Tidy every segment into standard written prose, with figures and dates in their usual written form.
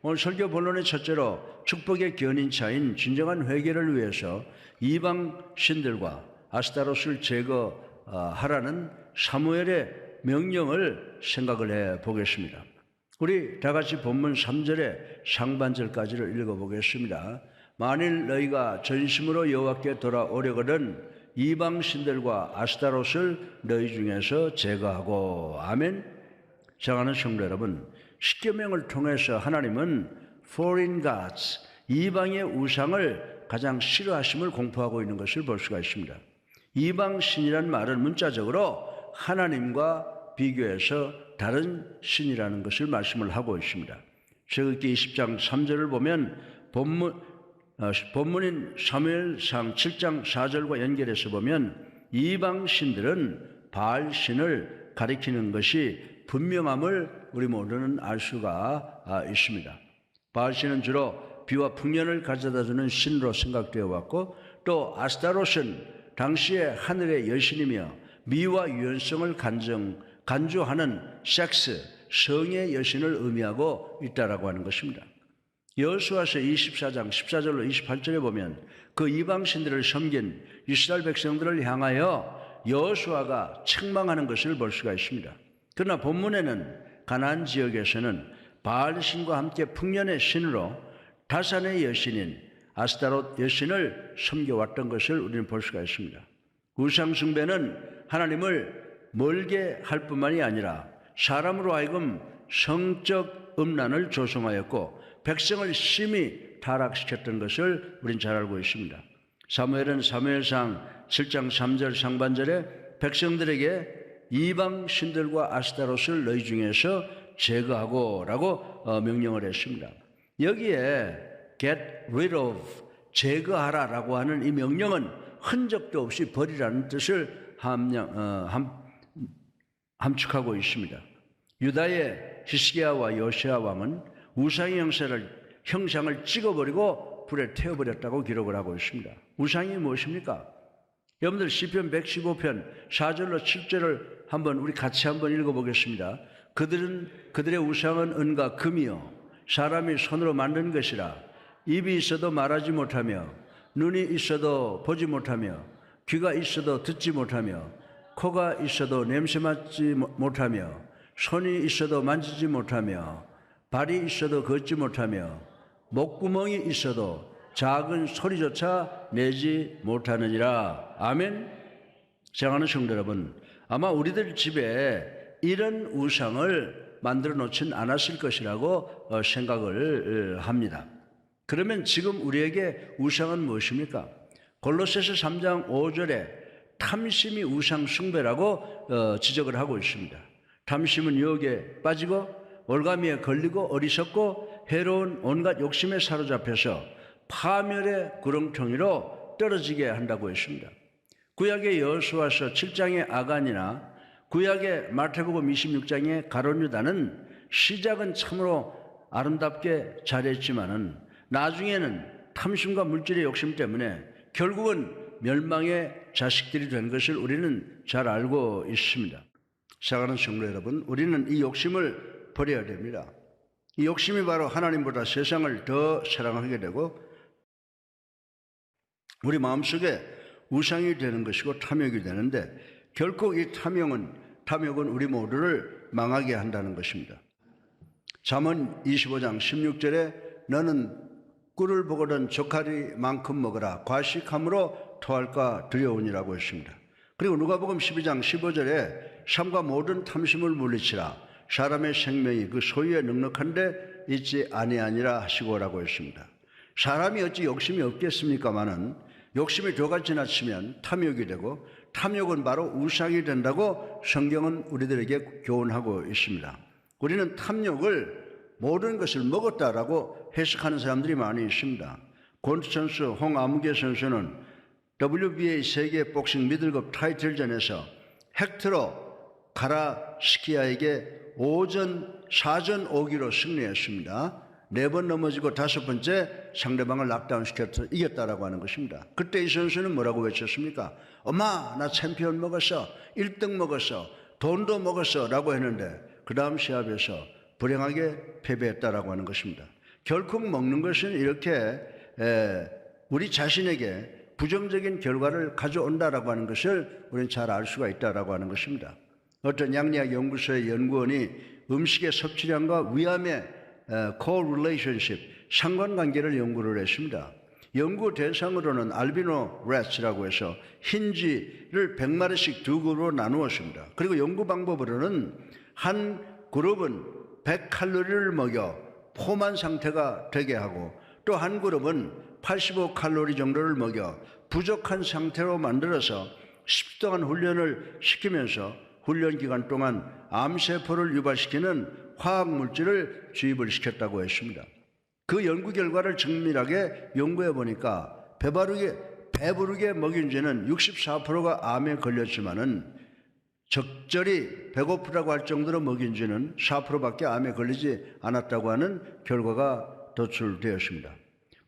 오늘 설교 본론의 첫째로 축복의 견인차인 진정한 회개를 위해서 이방 신들과 아스타롯을 제거하라는 사무엘의 명령을 생각을 해 보겠습니다. 우리 다 같이 본문 3절의 상반절까지를 읽어보겠습니다. 만일 너희가 전심으로 여호와께 돌아오려거든 이방 신들과 아스타롯을 너희 중에서 제거하고. 아멘. 사랑하는 성도 여러분, 십계명을 통해서 하나님은 foreign gods, 이방의 우상을 가장 싫어하심을 공포하고 있는 것을 볼 수가 있습니다. 이방 신이란 말은 문자적으로 하나님과 비교해서 다른 신이라는 것을 말씀을 하고 있습니다. 출애굽기 20장 3절을 보면 본문인 사무엘상 7장 4절과 연결해서 보면 이방 신들은 바알 신을 가리키는 것이 분명함을 우리 모두는 알 수가 있습니다. 바알 신은 주로 비와 풍년을 가져다주는 신으로 생각되어 왔고, 또 아스타롯은 당시의 하늘의 여신이며 미와 유연성을 간주하는 섹스, 성의 여신을 의미하고 있다라고 하는 것입니다. 여호수아서 24장 14절로 28절에 보면 그 이방 신들을 섬긴 이스라엘 백성들을 향하여 여호수아가 책망하는 것을 볼 수가 있습니다. 그러나 본문에는 가나안 지역에서는 바알 신과 함께 풍년의 신으로 다산의 여신인 아스타롯 여신을 섬겨왔던 것을 우리는 볼 수가 있습니다. 우상 숭배는 하나님을 멀게 할 뿐만이 아니라 사람으로 하여금 성적 음란을 조성하였고 백성을 심히 타락시켰던 것을 우린 잘 알고 있습니다. 사무엘은 사무엘상 7장 3절 상반절에 백성들에게 이방 신들과 아스타롯을 너희 중에서 제거하고 라고 명령을 했습니다. 여기에 get rid of, 제거하라 라고 하는 이 명령은 흔적도 없이 버리라는 뜻을 함축하고 있습니다. 유다의 히스기야와 요시야 왕은 우상의 형상을 찍어버리고 불에 태워버렸다고 기록을 하고 있습니다. 우상이 무엇입니까? 여러분들 시편 115편 4절로 7절을 우리 같이 한번 읽어보겠습니다. 그들의 우상은 은과 금이요 사람이 손으로 만든 것이라. 입이 있어도 말하지 못하며 눈이 있어도 보지 못하며 귀가 있어도 듣지 못하며 코가 있어도 냄새 맡지 못하며 손이 있어도 만지지 못하며 발이 있어도 걷지 못하며 목구멍이 있어도 작은 소리조차 내지 못하느니라. 아멘. 사랑하는 성도 여러분, 아마 우리들 집에 이런 우상을 만들어 놓진 않았을 것이라고 생각을 합니다. 그러면 지금 우리에게 우상은 무엇입니까? 골로새서 3장 5절에 탐심이 우상 숭배라고 지적을 하고 있습니다. 탐심은 유혹에 빠지고 올가미에 걸리고 어리석고 해로운 온갖 욕심에 사로잡혀서 파멸의 구렁텅이로 떨어지게 한다고 했습니다. 구약의 여호수아서 7장의 아간이나 구약의 마태복음 26장의 가룟 유다는 시작은 참으로 아름답게 잘했지만은 나중에는 탐심과 물질의 욕심 때문에 결국은 멸망의 자식들이 된 것을 우리는 잘 알고 있습니다. 사랑하는 성도 여러분, 우리는 이 욕심을 버려야 됩니다. 이 욕심이 바로 하나님보다 세상을 더 사랑하게 되고 우리 마음속에 우상이 되는 것이고 탐욕이 되는데, 결코 이 탐욕은 우리 모두를 망하게 한다는 것입니다. 잠언 25장 16절에 너는 꿀을 보거든 조카리만큼 먹어라. 과식함으로 토할까 두려우니라고 했습니다. 그리고 누가복음 12장 15절에 삶과 모든 탐심을 물리치라. 사람의 생명이 그 소유에 넉넉한데 있지 아니하니라 하시고라고 했습니다. 사람이 어찌 욕심이 없겠습니까마는 욕심이 도가 지나치면 탐욕이 되고 탐욕은 바로 우상이 된다고 성경은 우리들에게 교훈하고 있습니다. 우리는 탐욕을 모든 것을 먹었다라고 해석하는 사람들이 많이 있습니다. 권투 선수 홍아무개 선수는 WBA 세계 복싱 미들급 타이틀전에서 헥터로 가라시키아에게 4전 5기로 승리했습니다. 4번 넘어지고 5번째 상대방을 락다운시켜서 이겼다라고 하는 것입니다. 그때 이 선수는 뭐라고 외쳤습니까? 엄마, 나 챔피언 먹었어, 1등 먹었어, 돈도 먹었어 라고 했는데 그 다음 시합에서 불행하게 패배했다라고 하는 것입니다. 결코 먹는 것은 이렇게 우리 자신에게 부정적인 결과를 가져온다라고 하는 것을 우리는 잘 알 수가 있다라고 하는 것입니다. 어떤 양리학 연구소의 연구원이 음식의 섭취량과 위암의 correlationship, 상관관계를 연구를 했습니다. 연구 대상으로는 알비노 래츠라고 해서 흰쥐를 100마리씩 두 그룹으로 나누었습니다. 그리고 연구 방법으로는 한 그룹은 100칼로리를 먹여 포만 상태가 되게 하고 또 한 그룹은 85칼로리 정도를 먹여 부족한 상태로 만들어서 10주 동안 훈련을 시키면서 훈련 기간 동안 암세포를 유발시키는 화학물질을 주입을 시켰다고 했습니다. 그 연구 결과를 정밀하게 연구해 보니까 배부르게 먹인 쥐는 64%가 암에 걸렸지만은 적절히 배고프다고 할 정도로 먹인 쥐는 4%밖에 암에 걸리지 않았다고 하는 결과가 도출되었습니다.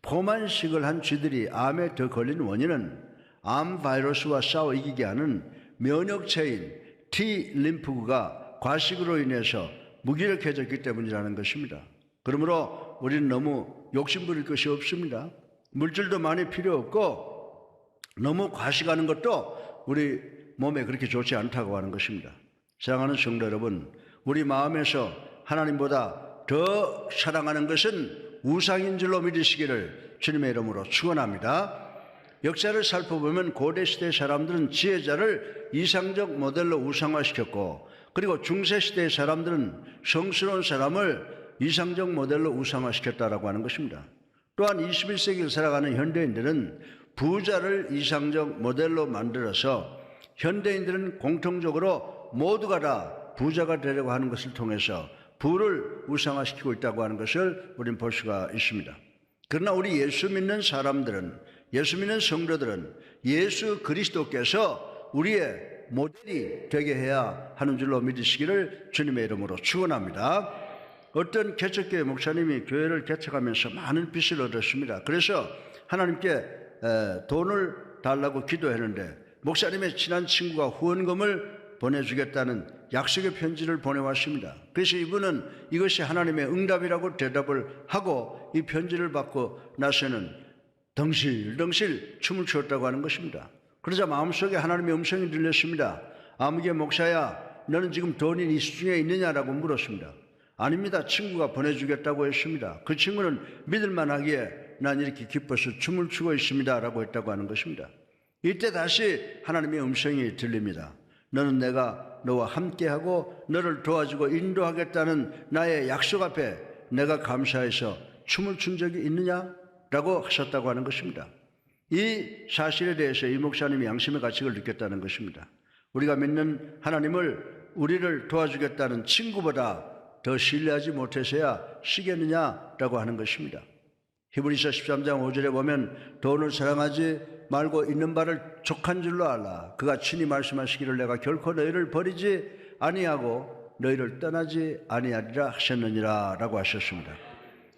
포만식을 한 쥐들이 암에 더 걸린 원인은 암 바이러스와 싸워 이기게 하는 면역체인 T 림프구가 과식으로 인해서 무기력해졌기 때문이라는 것입니다. 그러므로 우리는 너무 욕심부릴 것이 없습니다. 물질도 많이 필요 없고 너무 과식하는 것도 우리 몸에 그렇게 좋지 않다고 하는 것입니다. 사랑하는 성도 여러분, 우리 마음에서 하나님보다 더 사랑하는 것은 우상인 줄로 믿으시기를 주님의 이름으로 축원합니다. 역사를 살펴보면 고대시대 사람들은 지혜자를 이상적 모델로 우상화시켰고, 그리고 중세시대 사람들은 성스러운 사람을 이상적 모델로 우상화시켰다라고 하는 것입니다. 또한 21세기를 살아가는 현대인들은 부자를 이상적 모델로 만들어서 현대인들은 공통적으로 모두가 다 부자가 되려고 하는 것을 통해서 부를 우상화시키고 있다고 하는 것을 우리는 볼 수가 있습니다. 그러나 우리 예수 믿는 사람들은, 예수 믿는 성도들은 예수 그리스도께서 우리의 모델이 되게 해야 하는 줄로 믿으시기를 주님의 이름으로 축원합니다. 어떤 개척교회 목사님이 교회를 개척하면서 많은 빚을 얻었습니다. 그래서 하나님께 돈을 달라고 기도했는데 목사님의 친한 친구가 후원금을 보내주겠다는 약속의 편지를 보내왔습니다. 그래서 이분은 이것이 하나님의 응답이라고 대답을 하고 이 편지를 받고 나서는 덩실덩실 춤을 추었다고 하는 것입니다. 그러자 마음속에 하나님의 음성이 들렸습니다. 아무개 목사야, 너는 지금 돈이 네 수중에 있느냐라고 물었습니다. 아닙니다. 친구가 보내주겠다고 했습니다. 그 친구는 믿을만하기에 난 이렇게 기뻐서 춤을 추고 있습니다 라고 했다고 하는 것입니다. 이때 다시 하나님의 음성이 들립니다. 너는 내가 너와 함께하고 너를 도와주고 인도하겠다는 나의 약속 앞에 내가 감사해서 춤을 춘 적이 있느냐? 라고 하셨다고 하는 것입니다. 이 사실에 대해서 이 목사님이 양심의 가책을 느꼈다는 것입니다. 우리가 믿는 하나님을 우리를 도와주겠다는 친구보다 더 신뢰하지 못해서야 쉬겠느냐라고 하는 것입니다. 히브리서 13장 5절에 보면 돈을 사랑하지 말고 있는 바를 족한 줄로 알라. 그가 친히 말씀하시기를 내가 결코 너희를 버리지 아니하고 너희를 떠나지 아니하리라 하셨느니라 라고 하셨습니다.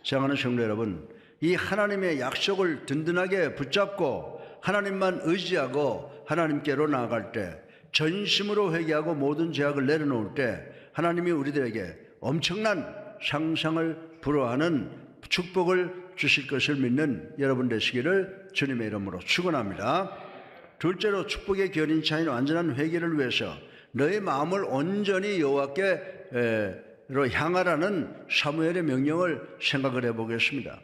사랑하는 성도 여러분, 이 하나님의 약속을 든든하게 붙잡고 하나님만 의지하고 하나님께로 나아갈 때, 전심으로 회개하고 모든 죄악을 내려놓을 때 하나님이 우리들에게 엄청난 상상을 불허하는 축복을 주실 것을 믿는 여러분 되시기를 주님의 이름으로 축원합니다. 둘째로 축복의 견인 차인 완전한 회개를 위해서 너의 마음을 온전히 여호와께로 향하라는 사무엘의 명령을 생각을 해보겠습니다.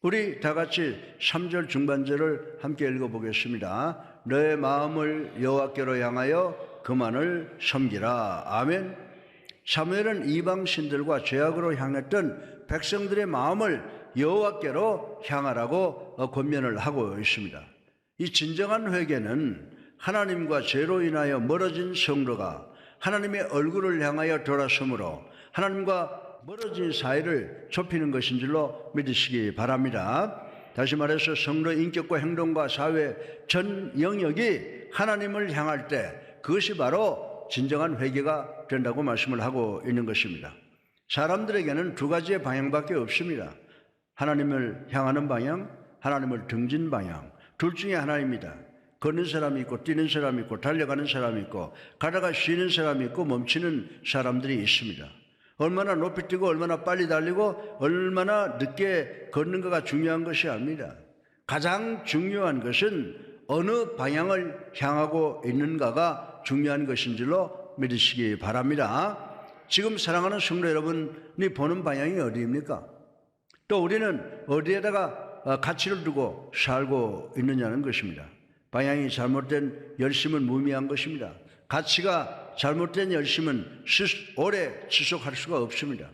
우리 다 같이 3절 중반절을 함께 읽어보겠습니다. 너의 마음을 여호와께로 향하여 그만을 섬기라. 아멘. 사무엘은 이방신들과 죄악으로 향했던 백성들의 마음을 여호와께로 향하라고 권면을 하고 있습니다. 이 진정한 회개는 하나님과 죄로 인하여 멀어진 성도가 하나님의 얼굴을 향하여 돌아서므로 하나님과 멀어진 사이를 좁히는 것인 줄로 믿으시기 바랍니다. 다시 말해서 성도 인격과 행동과 사회 전 영역이 하나님을 향할 때 그것이 바로 진정한 회개가 된다고 말씀을 하고 있는 것입니다. 사람들에게는 두 가지의 방향밖에 없습니다. 하나님을 향하는 방향, 하나님을 등진 방향. 둘 중에 하나입니다. 걷는 사람이 있고 뛰는 사람이 있고 달려가는 사람이 있고 가다가 쉬는 사람이 있고 멈추는 사람들이 있습니다. 얼마나 높이 뛰고 얼마나 빨리 달리고 얼마나 늦게 걷는가가 중요한 것이 아닙니다. 가장 중요한 것은 어느 방향을 향하고 있는가가 중요한 것인 줄로 믿으시기 바랍니다. 지금 사랑하는 성도 여러분이 보는 방향이 어디입니까? 또 우리는 어디에다가 가치를 두고 살고 있느냐는 것입니다. 방향이 잘못된 열심은 무의미한 것입니다. 가치가 잘못된 열심은 오래 지속할 수가 없습니다.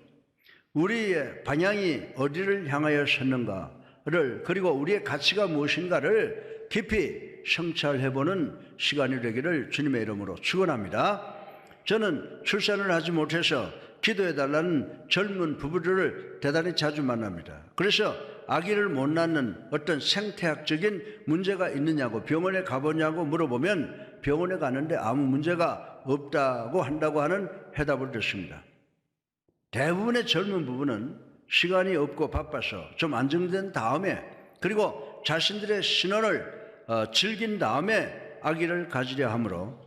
우리의 방향이 어디를 향하여 섰는가를, 그리고 우리의 가치가 무엇인가를 깊이 성찰해보는 시간이 되기를 주님의 이름으로 축원합니다. 저는 출산을 하지 못해서 기도해달라는 젊은 부부들을 대단히 자주 만납니다. 그래서 아기를 못 낳는 어떤 생태학적인 문제가 있느냐고, 병원에 가보냐고 물어보면 병원에 가는데 아무 문제가 없다고 한다고 하는 해답을 듣습니다. 대부분의 젊은 부부는 시간이 없고 바빠서 좀 안정된 다음에, 그리고 자신들의 신혼을 즐긴 다음에 아기를 가지려 하므로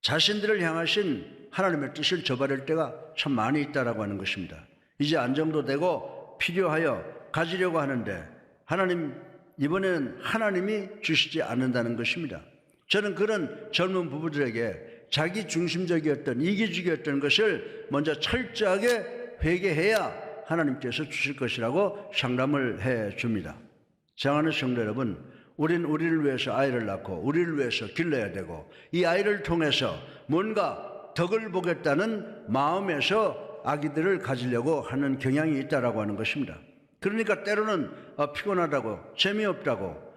자신들을 향하신 하나님의 뜻을 저버릴 때가 참 많이 있다라고 하는 것입니다. 이제 안정도 되고 필요하여 가지려고 하는데 이번에는 하나님이 주시지 않는다는 것입니다. 저는 그런 젊은 부부들에게 자기 중심적이었던, 이기주의였던 것을 먼저 철저하게 회개해야 하나님께서 주실 것이라고 상담을 해 줍니다. 사랑하는 성도 여러분, 우리는 우리를 위해서 아이를 낳고 우리를 위해서 길러야 되고, 이 아이를 통해서 뭔가 덕을 보겠다는 마음에서 아기들을 가지려고 하는 경향이 있다라고 하는 것입니다. 그러니까 때로는 피곤하다고, 재미없다고,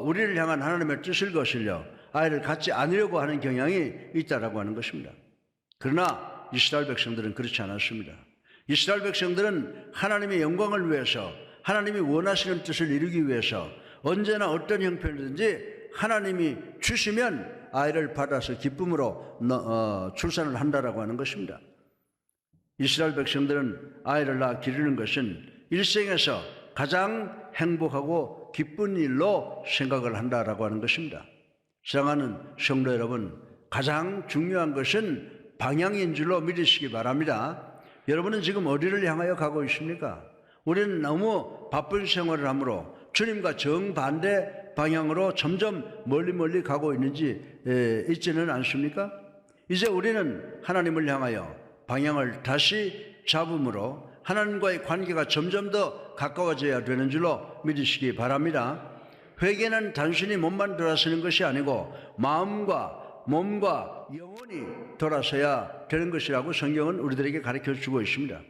우리를 향한 하나님의 뜻을 거슬려 아이를 갖지 않으려고 하는 경향이 있다라고 하는 것입니다. 그러나 이스라엘 백성들은 그렇지 않았습니다. 이스라엘 백성들은 하나님의 영광을 위해서, 하나님이 원하시는 뜻을 이루기 위해서 언제나 어떤 형편이든지 하나님이 주시면 아이를 받아서 기쁨으로 출산을 한다라고 하는 것입니다. 이스라엘 백성들은 아이를 낳아 기르는 것은 일생에서 가장 행복하고 기쁜 일로 생각을 한다라고 하는 것입니다. 사랑하는 성도 여러분, 가장 중요한 것은 방향인 줄로 믿으시기 바랍니다. 여러분은 지금 어디를 향하여 가고 있습니까? 우리는 너무 바쁜 생활을 하므로 주님과 정반대 방향으로 점점 멀리 가고 있지는 않습니까? 이제 우리는 하나님을 향하여 방향을 다시 잡음으로 하나님과의 관계가 점점 더 가까워져야 되는 줄로 믿으시기 바랍니다. 회개는 단순히 몸만 돌아서는 것이 아니고 마음과 몸과 영혼이 돌아서야 되는 것이라고 성경은 우리들에게 가르쳐주고 있습니다.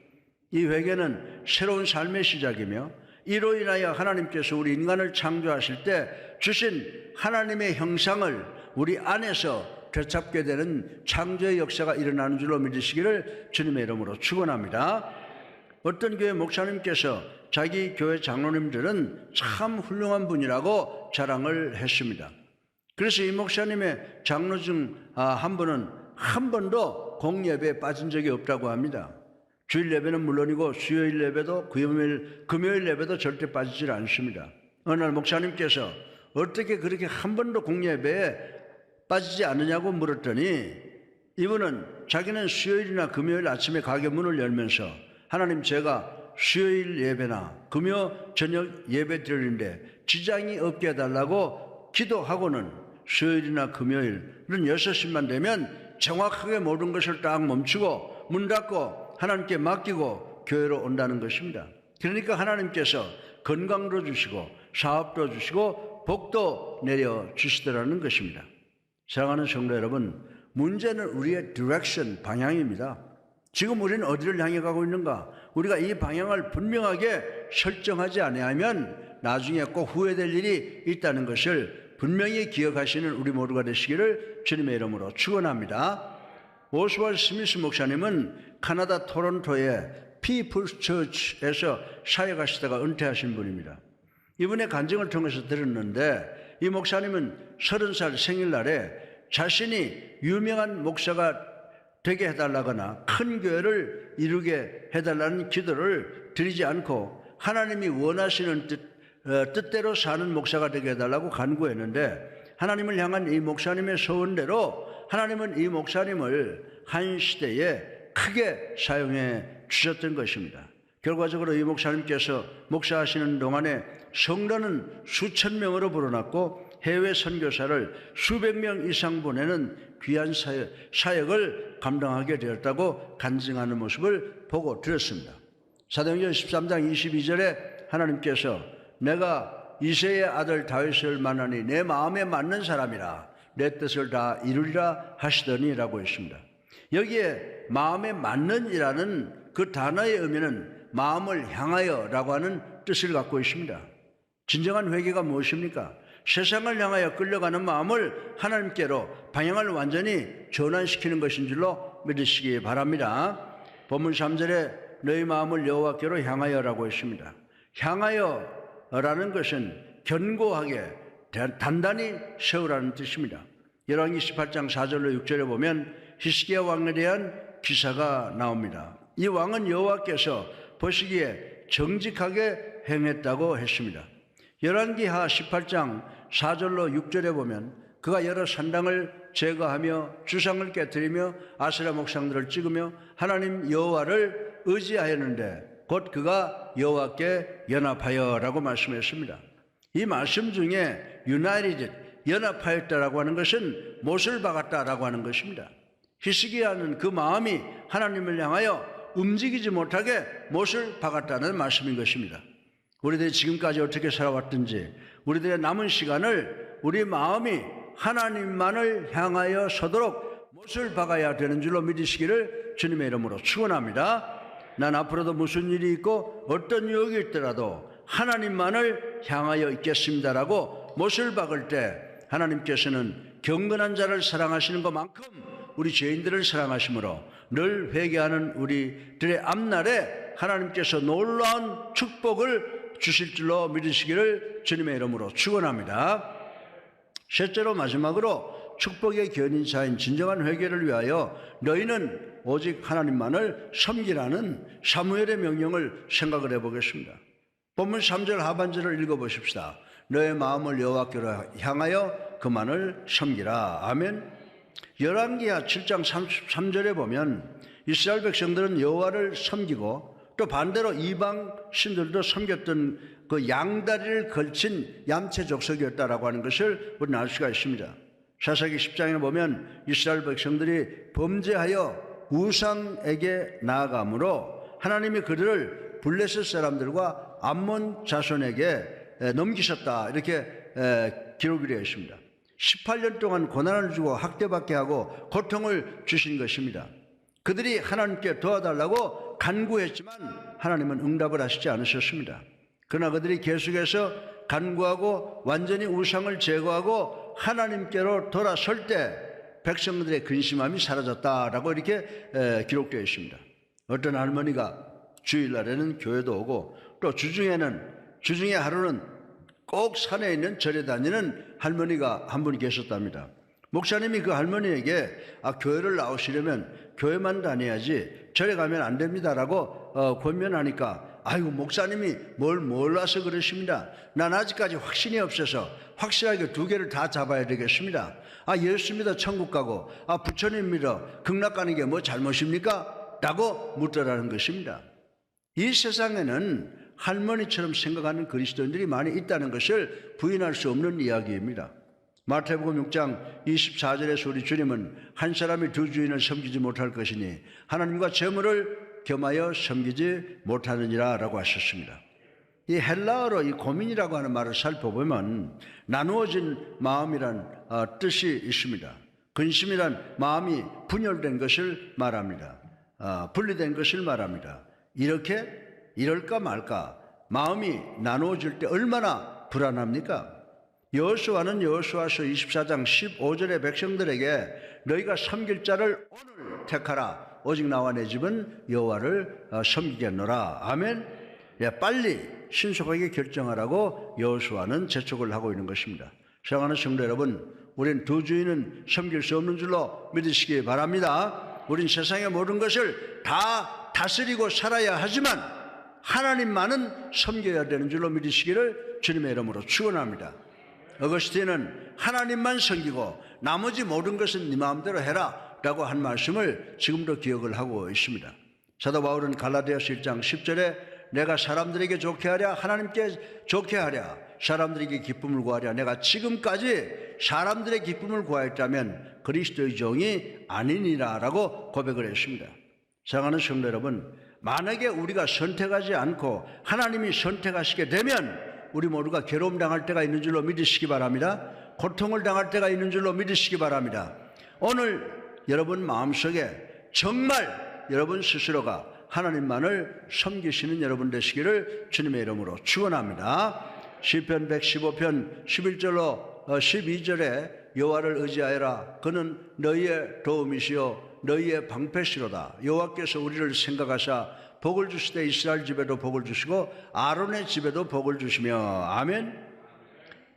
이 회개는 새로운 삶의 시작이며, 이로 인하여 하나님께서 우리 인간을 창조하실 때 주신 하나님의 형상을 우리 안에서 되찾게 되는 창조의 역사가 일어나는 줄로 믿으시기를 주님의 이름으로 축원합니다. 어떤 교회 목사님께서 자기 교회 장로님들은 참 훌륭한 분이라고 자랑을 했습니다. 그래서 이 목사님의 장로 중 한 분은 한 번도 공예배에 빠진 적이 없다고 합니다. 주일 예배는 물론이고 수요일 예배도 금요일 예배도 절대 빠지질 않습니다. 어느 날 목사님께서 어떻게 그렇게 한 번도 공예배에 빠지지 않느냐고 물었더니, 이분은 자기는 수요일이나 금요일 아침에 가게 문을 열면서 하나님, 제가 수요일 예배나 금요 저녁 예배 드리는데 지장이 없게 해달라고 기도하고는 수요일이나 금요일은 6시만 되면 정확하게 모든 것을 딱 멈추고 문 닫고 하나님께 맡기고 교회로 온다는 것입니다. 그러니까 하나님께서 건강도 주시고 사업도 주시고 복도 내려주시더라는 것입니다. 사랑하는 성도 여러분, 문제는 우리의 디렉션, 방향입니다. 지금 우리는 어디를 향해 가고 있는가? 우리가 이 방향을 분명하게 설정하지 않으면 나중에 꼭 후회될 일이 있다는 것을 분명히 기억하시는 우리 모두가 되시기를 주님의 이름으로 축원합니다. 오스왈드 스미스 목사님은 캐나다 토론토의 피플스 처치에서 사역하시다가 은퇴하신 분입니다. 이분의 간증을 통해서 들었는데, 이 목사님은 30살 생일날에 자신이 유명한 목사가 되게 해달라거나 큰 교회를 이루게 해달라는 기도를 드리지 않고 하나님이 원하시는 뜻대로 사는 목사가 되게 해달라고 간구했는데, 하나님을 향한 이 목사님의 소원대로 하나님은 이 목사님을 한 시대에 크게 사용해 주셨던 것입니다. 결과적으로 이 목사님께서 목사하시는 동안에 성도는 수천 명으로 불어났고 해외 선교사를 수백 명 이상 보내는 귀한 사역을 감당하게 되었다고 간증하는 모습을 보고 들었습니다. 사도행전 13장 22절에 하나님께서 내가 이새의 아들 다윗을 만나니 내 마음에 맞는 사람이라 내 뜻을 다 이루리라 하시더니 라고 했습니다. 여기에 마음에 맞는 이라는 그 단어의 의미는 마음을 향하여 라고 하는 뜻을 갖고 있습니다. 진정한 회개가 무엇입니까? 세상을 향하여 끌려가는 마음을 하나님께로 방향을 완전히 전환시키는 것인 줄로 믿으시기 바랍니다. 본문 3절에 너희 마음을 여호와께로 향하여라고 했습니다. 향하여라는 것은 견고하게 단단히 세우라는 뜻입니다. 열왕기 18장 4절로 6절에 보면 히스기야 왕에 대한 기사가 나옵니다. 이 왕은 여호와께서 보시기에 정직하게 행했다고 했습니다. 열왕기하 18장 4절로 6절에 보면 그가 여러 산당을 제거하며 주상을 깨뜨리며 아세라 목상들을 찍으며 하나님 여호와를 의지하였는데 곧 그가 여호와께 연합하여라고 말씀했습니다. 이 말씀 중에 유나이티드 연합하였다라고 하는 것은 못을 박았다라고 하는 것입니다. 히스기야는 그 마음이 하나님을 향하여 움직이지 못하게 못을 박았다는 말씀인 것입니다. 우리들이 지금까지 어떻게 살아왔든지 우리들의 남은 시간을 우리 마음이 하나님만을 향하여 서도록 못을 박아야 되는 줄로 믿으시기를 주님의 이름으로 축원합니다. 난 앞으로도 무슨 일이 있고 어떤 유혹이 있더라도 하나님만을 향하여 있겠습니다라고 못을 박을 때 하나님께서는 경건한 자를 사랑하시는 것만큼 우리 죄인들을 사랑하심으로 늘 회개하는 우리들의 앞날에 하나님께서 놀라운 축복을 주실 줄로 믿으시기를 주님의 이름으로 축원합니다. 셋째로 마지막으로 축복의 견인사인 진정한 회개를 위하여 너희는 오직 하나님만을 섬기라는 사무엘의 명령을 생각을 해보겠습니다. 본문 3절 하반절을 읽어보십시다. 너의 마음을 여호와께로 향하여 그만을 섬기라. 아멘. 열왕기하 7장 33절에 보면 이스라엘 백성들은 여호와를 섬기고 또 반대로 이방 신들도 섬겼던 그 양다리를 걸친 얌체 족속이었다라고 하는 것을 우리는 알 수가 있습니다. 사사기 10장에 보면 이스라엘 백성들이 범죄하여 우상에게 나아가므로 하나님이 그들을 블레셋 사람들과 암몬 자손에게 넘기셨다 이렇게 기록이 되어 있습니다. 18년 동안 고난을 주고 학대받게 하고 고통을 주신 것입니다. 그들이 하나님께 도와달라고 간구했지만 하나님은 응답을 하시지 않으셨습니다. 그러나 그들이 계속해서 간구하고 완전히 우상을 제거하고 하나님께로 돌아설 때 백성들의 근심함이 사라졌다라고 이렇게 기록되어 있습니다. 어떤 할머니가 주일날에는 교회도 오고 또 주중에 하루는 꼭 산에 있는 절에 다니는 할머니가 한 분 계셨답니다. 목사님이 그 할머니에게 교회를 나오시려면 교회만 다녀야지 절에 가면 안 됩니다라고 권면하니까 아이고 목사님이 뭘 몰라서 그러십니다. 난 아직까지 확신이 없어서 확실하게 두 개를 다 잡아야 되겠습니다. 예수 믿어 천국 가고 부처님 믿어 극락 가는 게 뭐 잘못입니까? 라고 묻더라는 것입니다. 이 세상에는 할머니처럼 생각하는 그리스도인들이 많이 있다는 것을 부인할 수 없는 이야기입니다. 마태복음 6장 24절에서 우리 주님은 한 사람이 두 주인을 섬기지 못할 것이니 하나님과 재물을 겸하여 섬기지 못하느니라 라고 하셨습니다. 이 헬라어로 이 고민이라고 하는 말을 살펴보면 나누어진 마음이란 뜻이 있습니다. 근심이란 마음이 분열된 것을 말합니다. 분리된 것을 말합니다. 이럴까 말까 마음이 나누어질 때 얼마나 불안합니까? 여호수아는 여호수아서 24장 15절의 백성들에게 너희가 섬길 자를 오늘 택하라. 오직 나와 내 집은 여호와를 섬기겠노라. 아멘. 빨리 신속하게 결정하라고 여호수아는 재촉을 하고 있는 것입니다. 사랑하는 성도 여러분, 우린 두 주인은 섬길 수 없는 줄로 믿으시기 바랍니다. 우린 세상의 모든 것을 다 다스리고 살아야 하지만 하나님만은 섬겨야 되는 줄로 믿으시기를 주님의 이름으로 축원합니다. 어거스틴은 하나님만 섬기고 나머지 모든 것은 네 마음대로 해라 라고 한 말씀을 지금도 기억을 하고 있습니다. 사도 바울은 갈라디아서 1장 10절에 내가 사람들에게 좋게 하랴 하나님께 좋게 하랴 사람들에게 기쁨을 구하랴 내가 지금까지 사람들의 기쁨을 구하였다면 그리스도의 종이 아니니라 라고 고백을 했습니다. 사랑하는 성도 여러분, 만약에 우리가 선택하지 않고 하나님이 선택하시게 되면 우리 모두가 괴로움 당할 때가 있는 줄로 믿으시기 바랍니다. 고통을 당할 때가 있는 줄로 믿으시기 바랍니다. 오늘 여러분 마음속에 정말 여러분 스스로가 하나님만을 섬기시는 여러분 되시기를 주님의 이름으로 축원합니다. 시편 115편 11절로 12절에 여호와를 의지하여라 그는 너희의 도움이시요 너희의 방패시로다. 여호와께서 우리를 생각하사 복을 주시되 이스라엘 집에도 복을 주시고 아론의 집에도 복을 주시며 아멘.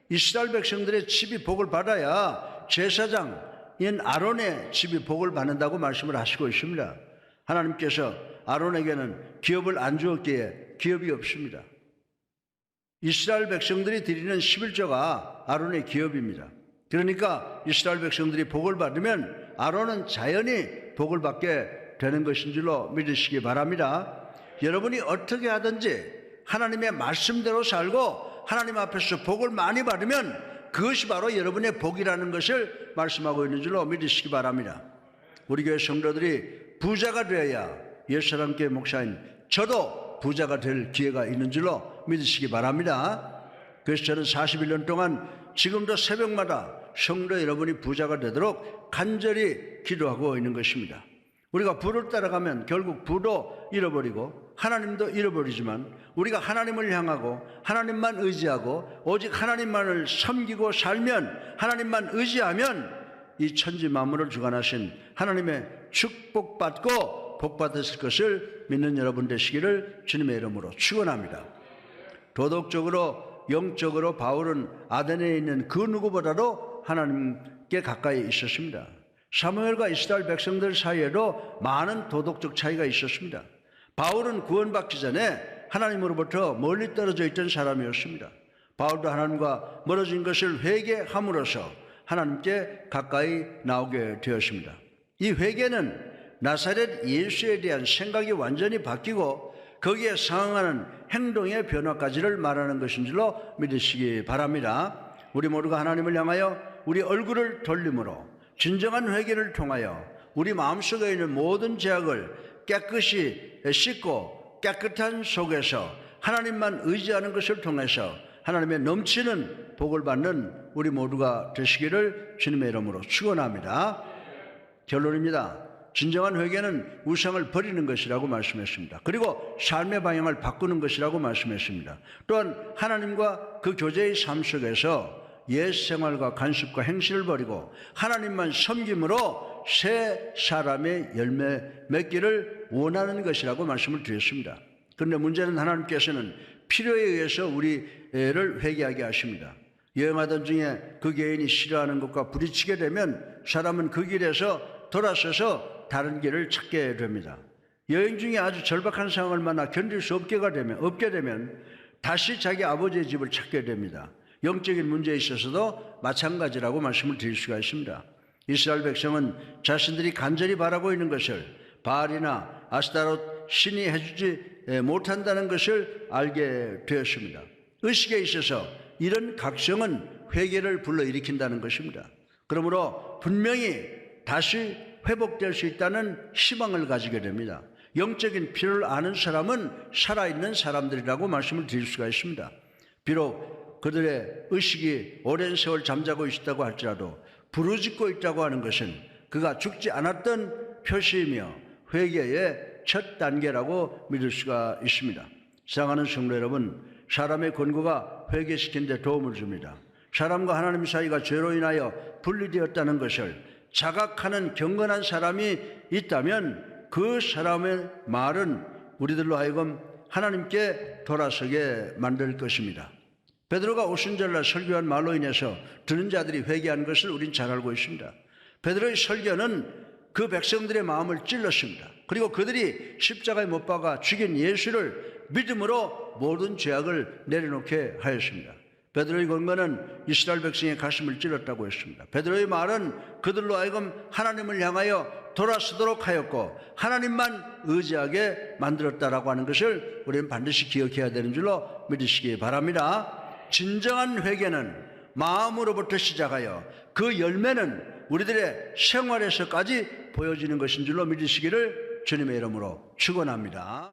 이스라엘 백성들의 집이 복을 받아야 제사장인 아론의 집이 복을 받는다고 말씀을 하시고 있습니다. 하나님께서 아론에게는 기업을 안 주었기에 기업이 없습니다. 이스라엘 백성들이 드리는 11조가 아론의 기업입니다. 그러니까 이스라엘 백성들이 복을 받으면 아론은 자연히 복을 받게 되는 것인 줄로 믿으시기 바랍니다. 여러분이 어떻게 하든지 하나님의 말씀대로 살고 하나님 앞에서 복을 많이 받으면 그것이 바로 여러분의 복이라는 것을 말씀하고 있는 줄로 믿으시기 바랍니다. 우리 교회 성도들이 부자가 되어야 옛사람교회 목사인 저도 부자가 될 기회가 있는 줄로 믿으시기 바랍니다. 그래서 저는 41년 동안 지금도 새벽마다 성도 여러분이 부자가 되도록 간절히 기도하고 있는 것입니다. 우리가 부를 따라가면 결국 부도 잃어버리고 하나님도 잃어버리지만 우리가 하나님을 향하고 하나님만 의지하고 오직 하나님만을 섬기고 살면 하나님만 의지하면 이 천지 만물을 주관하신 하나님의 축복받고 복받으실 것을 믿는 여러분 되시기를 주님의 이름으로 축원합니다. 도덕적으로 영적으로 바울은 아덴에 있는 그 누구보다도 하나님께 가까이 있었습니다. 사무엘과 이스라엘 백성들 사이에도 많은 도덕적 차이가 있었습니다. 바울은 구원받기 전에 하나님으로부터 멀리 떨어져 있던 사람이었습니다. 바울도 하나님과 멀어진 것을 회개함으로써 하나님께 가까이 나오게 되었습니다. 이 회개는 나사렛 예수에 대한 생각이 완전히 바뀌고 거기에 상응하는 행동의 변화까지를 말하는 것인 줄로 믿으시기 바랍니다. 우리 모두가 하나님을 향하여 우리 얼굴을 돌림으로 진정한 회개를 통하여 우리 마음속에 있는 모든 죄악을 깨끗이 씻고 깨끗한 속에서 하나님만 의지하는 것을 통해서 하나님의 넘치는 복을 받는 우리 모두가 되시기를 주님의 이름으로 축원합니다. 결론입니다. 진정한 회개는 우상을 버리는 것이라고 말씀했습니다. 그리고 삶의 방향을 바꾸는 것이라고 말씀했습니다. 또한 하나님과 그 교제의 삶 속에서 옛 생활과 간습과 행실을 버리고 하나님만 섬김으로 새 사람의 열매 맺기를 원하는 것이라고 말씀을 드렸습니다. 그런데 문제는 하나님께서는 필요에 의해서 우리를 회개하게 하십니다. 여행하던 중에 그 개인이 싫어하는 것과 부딪히게 되면 사람은 그 길에서 돌아서서 다른 길을 찾게 됩니다. 여행 중에 아주 절박한 상황을 만나 견딜 수 없게 되면 다시 자기 아버지의 집을 찾게 됩니다. 영적인 문제에 있어서도 마찬가지라고 말씀을 드릴 수가 있습니다. 이스라엘 백성은 자신들이 간절히 바라고 있는 것을 바알이나 아스타롯 신이 해주지 못한다는 것을 알게 되었습니다. 의식에 있어서 이런 각성은 회개를 불러일으킨다는 것입니다. 그러므로 분명히 다시 회복될 수 있다는 희망을 가지게 됩니다. 영적인 필요를 아는 사람은 살아있는 사람들이라고 말씀을 드릴 수가 있습니다. 비록 그들의 의식이 오랜 세월 잠자고 있다고 할지라도 부르짖고 있다고 하는 것은 그가 죽지 않았던 표시이며 회개의 첫 단계라고 믿을 수가 있습니다. 사랑하는 성도 여러분, 사람의 권고가 회개시키는 데 도움을 줍니다. 사람과 하나님 사이가 죄로 인하여 분리되었다는 것을 자각하는 경건한 사람이 있다면 그 사람의 말은 우리들로 하여금 하나님께 돌아서게 만들 것입니다. 베드로가 오순절날 설교한 말로 인해서 듣는 자들이 회개한 것을 우린 잘 알고 있습니다. 베드로의 설교는 그 백성들의 마음을 찔렀습니다. 그리고 그들이 십자가에 못 박아 죽인 예수를 믿음으로 모든 죄악을 내려놓게 하였습니다. 베드로의 권고는 이스라엘 백성의 가슴을 찔렀다고 했습니다. 베드로의 말은 그들로 하여금 하나님을 향하여 돌아서도록 하였고 하나님만 의지하게 만들었다라고 하는 것을 우리는 반드시 기억해야 되는 줄로 믿으시기 바랍니다. 진정한 회개는 마음으로부터 시작하여 그 열매는 우리들의 생활에서까지 보여지는 것인 줄로 믿으시기를 주님의 이름으로 축원합니다.